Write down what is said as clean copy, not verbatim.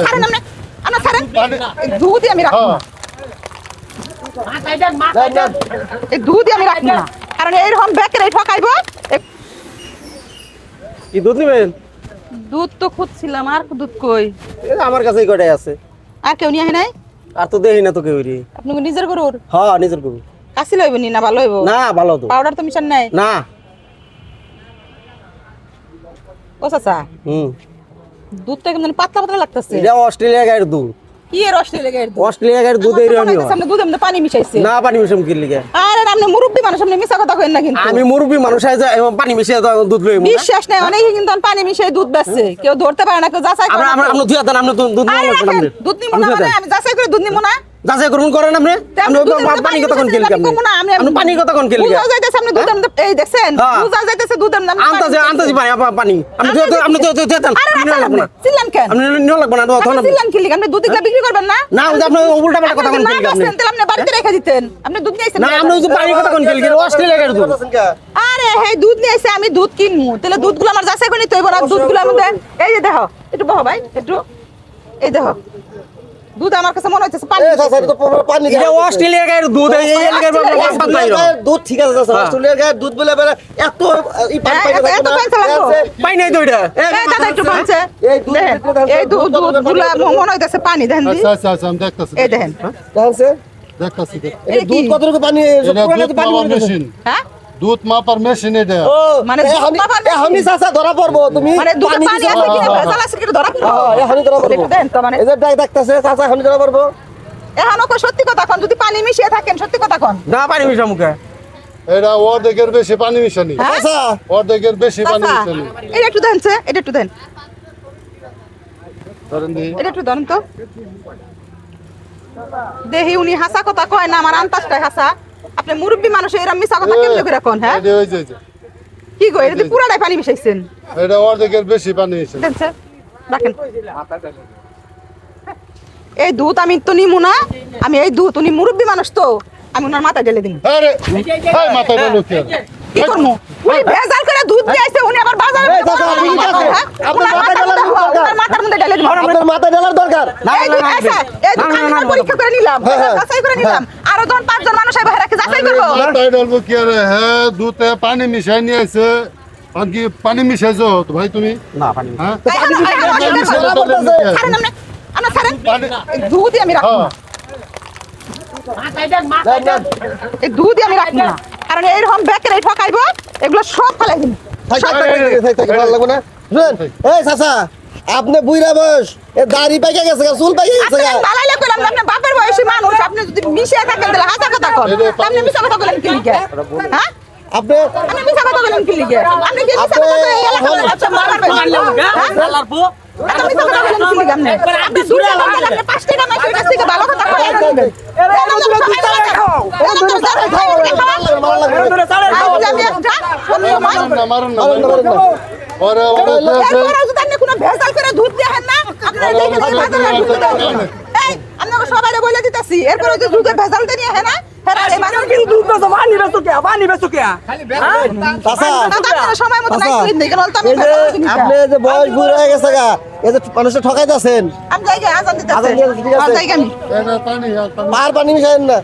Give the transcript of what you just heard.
ছাড়েন আপনি, আমরা ছাড়েন। দুধই আমি রাখবো না, এই দুধই আমি রাখবো না, কারণ এইরকম বেকের এই ঠকাইবো। কি দুধ নেবেন? দুধ তো খুঁজছিলাম, আর দুধ কই? আমার কাছেই কটাই আছে। আর কেউ নিয়ে আহে নাই? আর তো দেখি না তো কেউ রে। আপনি কি নিজের গরুর? হ্যাঁ নিজের গরু। কাশি লইব নি না ভালো হইব? না ভালো তো। পাউডার তো মিশান নাই? না। ও চাচা, হুম। দুধটা কেমন পাতলা পাতলা লাগতেছে। এটা অস্ট্রেলিয়া গায়ের দুধ। কি এর অস্ট্রেলিয়া গায়ের দুধ? অস্ট্রেলিয়া গায়ের দুধ এর আমি। সামনে দুধের মধ্যে পানি মিশাইছে। না পানি মিশাম কি লিগে? আরে আপনি মুরব্বি মানুষ, আপনি মিছা কথা কইেন না কিন্তু। আমি মুরব্বি মানুষ আইছে পানি মিশিয়ে দুধ লইমু। বিশ্বাস নাই, অনেকে কিন্তু পানি মিশিয়ে দুধ বেচছে, কেউ ধরতে পারে না, কেউ যাচাই করে না। আমরা দুধ দেন, আমরা দুধ নিমু না। দুধ নিমু না মানে আমি যাচাই করে দুধ নিমু না। যাচাই করুন করেন আপনি? আপনি পানি কথা কোন কি লিগে? আপনি পানি কথা কোন কি লিগে? বুঝা যাইতেছে আপনি দুধের মধ্যে এই দেখছেন, বুঝা যাইতেছে দুধের মধ্যে আনতাছি পানি। আপনি তো দেন। আপনি লাগবে না, চিল্লান কেন? আপনি নিও লাগবে না, তখন চিল্লান কি লিগে? আপনি দুধ দিলে বিক্রি করবেন না? না আপনি উল্টা পাল্টা কথা কোন কি লিগে? আপনি আপনি বাড়িতে রেখে দিতেন, আপনি দুধ নিয়ে আইছেন না আপনি ওই যে পানি কথা কোন কি লিগে? অস্ট্রেলিয়া গায়ের দুধ। আরে হে দুধ নিয়ে আইছে, আমি দুধ কিনমু, তাহলে দুধগুলো আমার যাচাই করে নিতে হইব না। দুধগুলো আমাদের এই যে দেখো, একটু বহ ভাই, একটু এই দেখো, দুধ আমার কাছে মনে হচ্ছে পানি। পানি এটা অস্ট্রেলিয়া গায়ের দুধ, এই এলাকার বাসপাত নাই। দুধ ঠিক আছে চাচা, অস্ট্রেলিয়ার গায়ের দুধ বলে এবারে এত এই পানি পাইতে এত থাকবে পয়সা না। লাগবে? পাই নাই তো এটা। এই দাদা একটু পানছে, এই দুধ দেখেন এই দুধগুলো মনে হইতেছে পানি, দেখেন দি। আচ্ছা আমি দেখতাছি। এই দেখেন, জানছে দেখতাছি। এই দুধ কতটুকু পানি এটা পুরাটা দুধ তো পানি মাপার মরে গেছে। মেশিন। হ্যাঁ দুধ মাপার মেশিন এটা। ও মানে দুধ মাপার মেশিন। এখনই চাচা ধরা পড়বো তুমি মানে দুধে পানি দিছো। আছে কি ভেজাল আছে কি ধরা পড়বো? হ্যাঁ এখনই ধরা পড়বো। একটু দেন তো, মানে এই যে দেখতাছে চাচা এখনই ধরা পড়বো। এখনো কই সত্যি কথা কোন, যদি পানি মিশিয়ে থাকেন সত্যি কথা কোন। না পানি মিশা মুখে। এটা অর্ধেকের বেশি পানি মিশানি। হ্যাঁ? চাচা অর্ধেকের বেশি পানি চাচা, মিশানি। এটা একটু দেন স্যার, এটা একটু দেন, ধরেন দি। এটা একটু ধরেন তো। দেহি উনি হাসা কথা কয় না, আমার আন্তাজটাই হাসা। আপনি মুরব্বী মানুষ, এরকম মিছা কথা কেমনে করে কোন? হ্যাঁ এই যে, এই যে। কি গো, এটা দিয়ে পুরাটাই পানি মিশাইছেন। এটা অর্ধেকের বেশি পানি মিশানি। দেন স্যার, রাখেন। এই দুধ আমি তো নিমু না, আমি এই দুধ, উনি মুরব্বী মানুষ তো, আমি ওনার মাথায় ঢেলে দিই। আরে এই মাথায় ঢালো কি আর? কি করবো? উনি ভেজাল করে দুধ দিয়ে আইছে, উনি আবার বাজারে এই চাচা, আপনি কি চাচ্ছেন? আপনার মাথায় ঢালার দরকার। ওনার মাথার মধ্যে ঢেলে দিব। আপনার মাথায় ঢালার দরকার। এই দুধ আইছে, এই দুধ আমি আমার পরীক্ষা করে নিলাম, যাচাই করে নিলাম। আরো যখন 5 জন মানুষ আইবে হেরাকে যাচাই করবো। মাথায় ঢালবো কি আর? হ্যাঁ দুধে পানি মিশাই নিয়ে আইছে। আর কি পানি মিশাইছো তো ভাই তুমি? না পানি। হ্যাঁ ছাড়েন আপনি, আমরা ছাড়েন। এই দুধই আমি রাখবো না, এই দুধই আমি রাখবো না, কারণ এইরকম বেকের এই ঠকাইবো, এগুলো সব ফেলাই দিন। থাক ভালো লাগবে না। শুনেন এই চাচা আপনি বুইরা বয়স এ দাড়ি পাইকা গেছে গা, চুল পাইকা গেছে গা। আপনি দালাইলে কইলাম যে আপনি বাপের বয়সী মানুষ, আপনি যদি মিশিয়ে থাকেন তাহলে হাসা কথা কন। আপনি মিছা কথা বলেন কি লিগে? হ্যাঁ আপনি আপনি মিছা কথা বলেন কি লিগে? আপনি কি মিছা কথা কইলে এলাকার বাচ্চা মারবেন? আপনি মিছা কথা বলেন কি লিগে? আপনি দূরে লাগেন, আপনি 5 টাকা মাসের কাছ থেকে ভালো কথা কইলেন। মারুন না ওরে কোনো ভেজাল করে দুধ দেন না, আপনারা দেখে বাজারে দুধ দেন। এই আমরা সবাইরে বলে দিতেছি, এরপরে যে দুধে ভেজাল দেন হ্যাঁ না, হেরা এই মানুষ কি দুধ তো পানি বেচো কে, পানি বেচো কে? চাচা আপনারা সময় মতো নাই কইলেন দেখেন, তো আমি এই যে আপনি যে বয়স বুড়ো হয়ে গেছে গা, এই যে মানুষে ঠকাইতাছেন। আমি যাই আজান দিতেছি, আজান দিতেছি, ঠিক আছে। আমি যাই আমি। এটা পানি আর পানি আর পানি মিশাইন না।